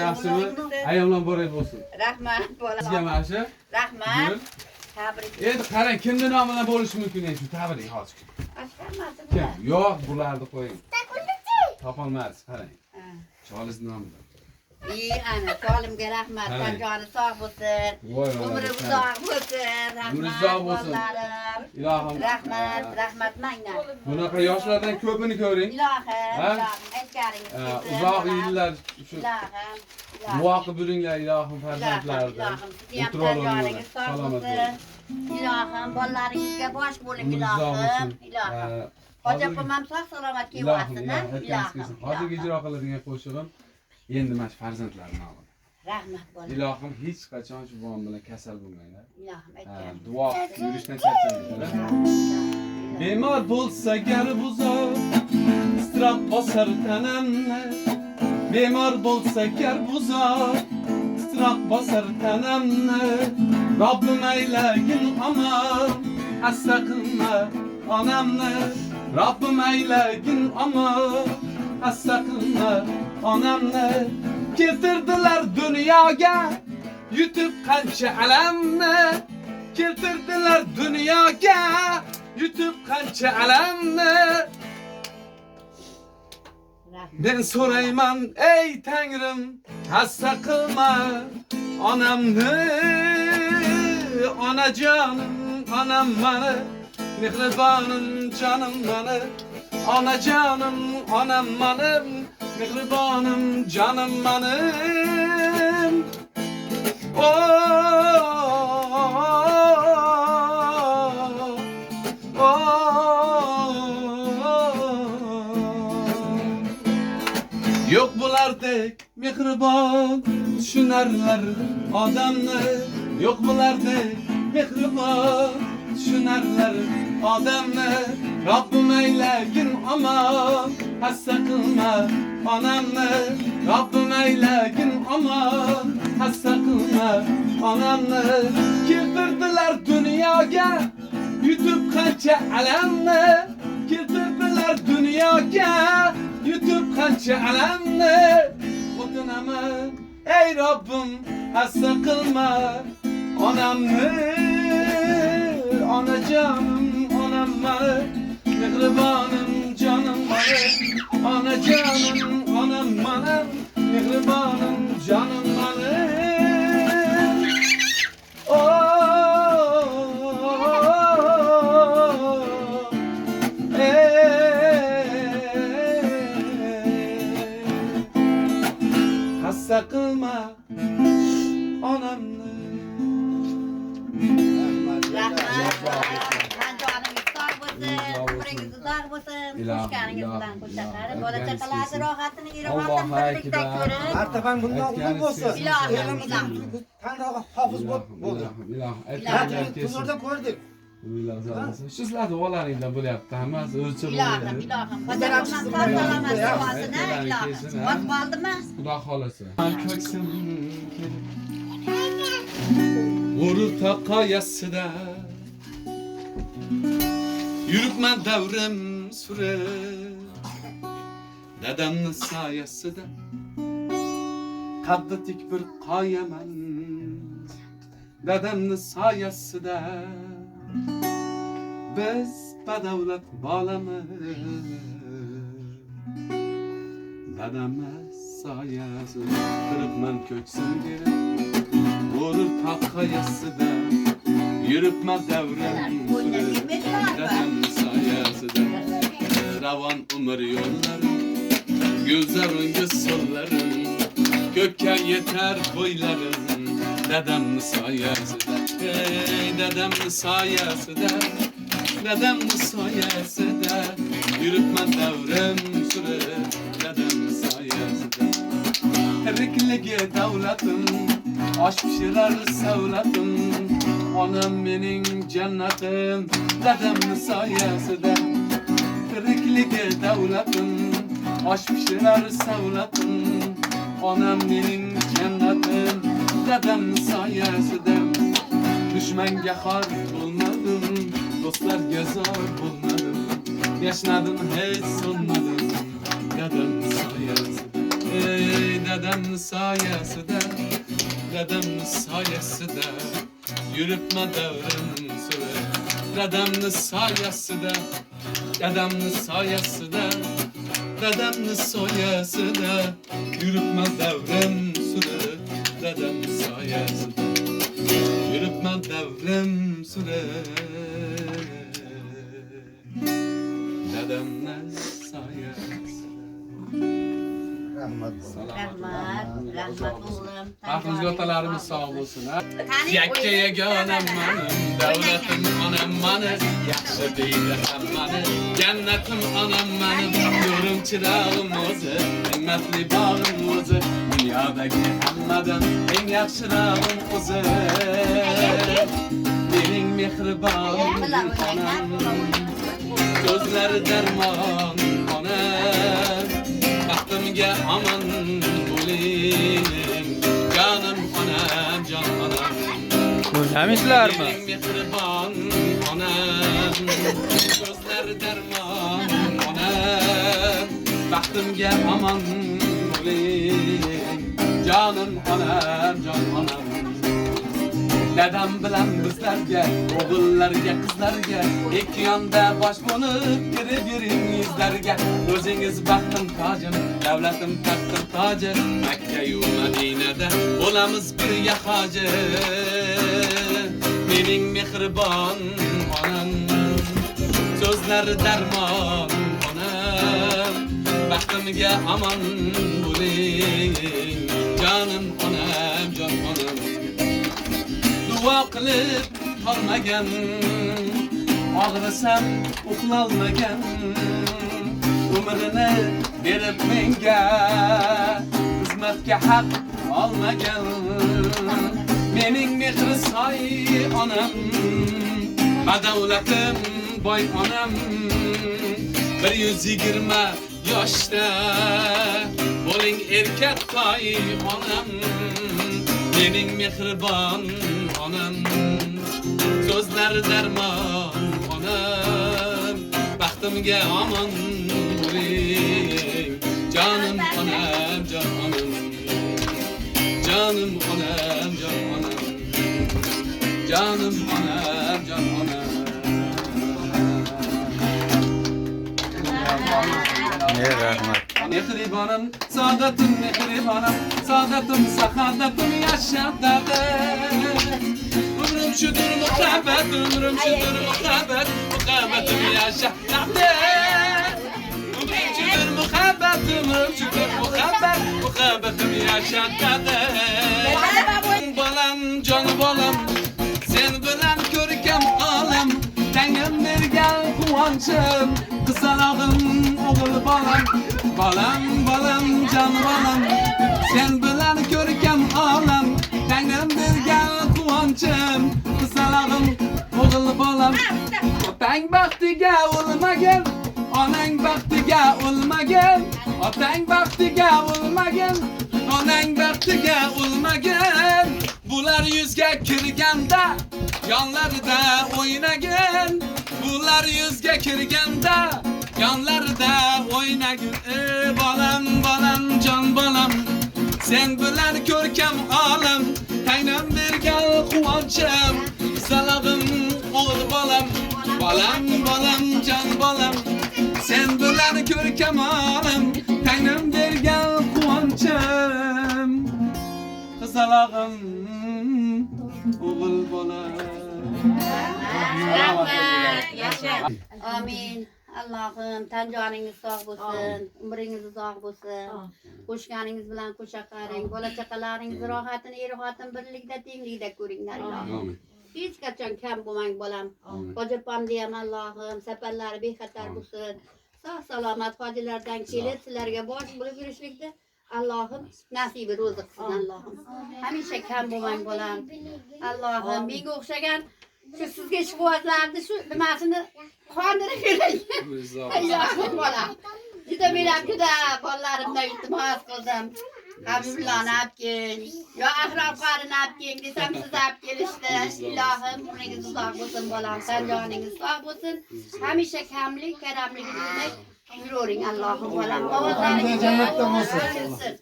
Yaxshimi? Ayollar boray bo'lsin. Rahmat bola. Sizga mana shu. Rahmat. Tabrik. Endi qarang, kimning nomidan bo'lishi mumkin endi shu tabrik hozir. Ashkarmasini. Kim? Yo'q, bularni qo'ying. Topolmaysiz, qarang. Choliz nomidan. Ana solimga rahmat. Joni sog' bo'lsin. Umri uzoq bo'lsin. Rahmat. Bolalarim. Ilohim. Rahmat mangna. Bunaqa yoshlardan ko'pini ko'ring. Ilohim, aytgaringiz. Uzoq yillar shu Ilohim. muvofiq bo'linglar, ilohim farzandlardan. Joningiz sog' bo'lsin. Ilohim, bolalaringizga bosh bo'ling ilohim. Ilohim. Hojapam ham sog' salomat kelsin. Ilohim. Hozirgi ijro qiladigan qo'shig'im endi mana farzandlarim nomidan. Rahmat bola. Ilohim hech qachon shu bolam bilan kasal bo'lmanglar. Ilohim aytgaringiz. Duo yurishdan charchamanglar. Bemor bo'lsa gar buzor, istirab bosar tanamni. Bemor bo'lsa gar buzor, istirab bosar tanamni. Robbim aylagin omon, hassa qilma onamni. Robbim aylagin omon, hassa qilma onamni. Keltirdilar dunyoga, yutib qancha alamni. Keltirdilar dunyoga, yutib qancha alamni. Ben so'rayman ey Tangrim, hassa qilma onamni. Onajonim, onam mani, mehribonim jonim mani. Onajonim, onam mani, mehribonim jonim mani. Yok bulardek mehribon düşünerler adamni. Yok bulardek mehribon düşünerler adamni. Rabbim eylagin aman, hassa qilma onamni. Rabbim eylagin aman, hassa qilma onamni. Keltirdilar dunyoga, yutib qancha alamni. Keltirdilar dunyoga, yutib qancha alamni. O'tinaman ey Robbim, hassa qilma onamni. Onajonim, onam mani, mehribonim jonim mani. Onajonim, onam mani, mehribonim jonim mani. Hassa qilma onamni. Umringiz uzoq bo'lsin. Qo'shganingiz bilan qo'shaqari. Bola chaqalarni rohatini, irohatini birlikda ko'ring. Martaban bundan ulug' bo'lsin. Ilohim. Qandoq hofiz bo'ldi. Ilohim. Tunlarda ko'rdik. Sizlar duolaringizdan bo'lyapti, hammasi o'lchab Ilohim, ilohim. Hojapam ham sog' salomat bo'lsin, ilohim. Vaqt qoldimi? Xudo xolasa. Ko'ksim Vurur taqoyasida yuribman davrim surib. Dadamni soyasida qaddi tik bir qoyaman. Dadamni soyasida biz badavlat bolamiz. Dadamni soyasida turibman ko'ksim gerib. Vurur taqoyasida yuribman davrim surib. Dadamni soyasida ravon umr yo'llarim, go'zal o'ngga so'llarim, ko'kka yetar bo'ylarim. Dadamni soyasida, ey dadamni soyasida, dadamni soyasida yuribman davrim surib. Dadamni soyasida tirikligi davlatim, osh pishirar savlatim. Onam mening jannatim, dadamni soyasida. Tirikligi davlatim, osh pishirar savlatim. Onam mening jannatim, dadamni soyasida. Dushmanga xor bo'lmadim, do'stlarga zor bo'lmadim. Yashnadim hech so'nmadim, dadamni soyasida. Dedemnin sayesinde, dedemnin sayesinde yürütme devrim süre. Dedemnin sayesinde, dedemnin sayesinde, dedemnin sayesinde yürütme devrim süre. Dedemnin sayesinde yürütme devrim süre. Dedemnin sayesinde. Rahmat. Rahmat oğlum. Aklınızda otalarımız sağ olsun. Ha? Tani Yakkaya gönüm manım, devletim anam manı, yaxşı değil hammanı, cennetim anam manım, nurum çırağım o'zi, himmetli bağım o'zi, dünyadaki hammadan en yaxshirog'im o'zi. Mening mehribon onam, so'zlari darmon onam, baxtimga aman bo'ling, canım onam, can onam. O'ynaymizlarmi? Mening mehribon onam, so'zlari darmon onam, baxtimga aman bo'ling, canım onam, can onam. Dedem bilan bizlarga, o'g'illarga, qizlarga, ikki yonda bosh bo'lib kirib yuzlarga. O'zingiz baxtim tojim, davlatim taxtim toji, Makka-yu Madinada bo'lamiz birga hoji. Mening mehribon onam, so'zlari darmon onam, baxtimga aman bo'ling, canım onam, jon onam. Duo qilib qolmagan, og'risam uxlolmagan, umrini berib menga, xizmatga haq olmagan. Mening mehri soy onam, badavlatim boy onam, 120 yoshda bo'ling erkak toy onam. Mening mehribon onam, so'zlari darmon onam, baxtimga aman bo'ling, canım onam, can onam, canım onam, can onam, canım onam, can onam. Rahmat. Mehribanım, saadetim mehribanım, saadetim sakadetim yaşadı. Ömrüm şudur muhabbet, ömrüm şudur muhabbet, muhabbetim yaşadı. Ömrüm şudur muhabbet, ömrüm şudur muhabbet, muhabbetim yaşadı. Balam, can balam, sen bilen görkem alem, Tengim bergan quvonchim, qizalog'im o'g'il bolam, balam, jon bolam, sen bilan ko'rkam olam, Tengim bergan quvonchim, qizalog'im o'g'il bolam. Otang baxtiga o'lmagan, onang baxtiga o'lmagan, otang baxtiga o'lmagan, onang baxtiga o'lmagan. Bular yuzga kirganda yonlarida o'ynagan, bular yuzga kirganda yonlarida o'ynagan. Bolam, jon bolam, sen bilan ko'rkam olam, Tangrim bergan quvonchim, salog'im o'g'il bolam, jon bolam, sen bilan ko'rkam olam, Tangrim bergan quvonchim, qizalog'im o'g'il bolam. Rahmat. Yaşa. Amin. Allah'ım tan canınız sağ olsun, ömrünüz uzak olsun. Koşkanınız bilen koşakaring, bola chaqalaringiz rohatini, rohatin birlikda tenglikda ko'ringlar ilohim. Hech qachon kam bo'lmang bolam. Hojapam deyam Allohim, safarlari bexatar bo'lsin. Sog' salomat hojilardan kelib sizlarga bosh bo'lib yurishlikda Allohim nasibi ro'ziq qilsin Allohim. Hamisha kam bo'lmang bolam. Allohim menga o'xshagan shu sizga shuvozlarni shu nimasini qondirib beray. Ilohim bolam. Juda men ham juda bolalarimdan iltimos qildim. Habiblarni olib kel, yo ahrob qarini olib kel desam siz olib kelishdi. Ilohim umringiz uzoq bo'lsin bolam, tan joningiz sog' bo'lsin. Hamisha kamlik, karamlik bo'lmay, Yürüyün Allah'ım falan. Babalarınız Cennetten olsun. başlasın.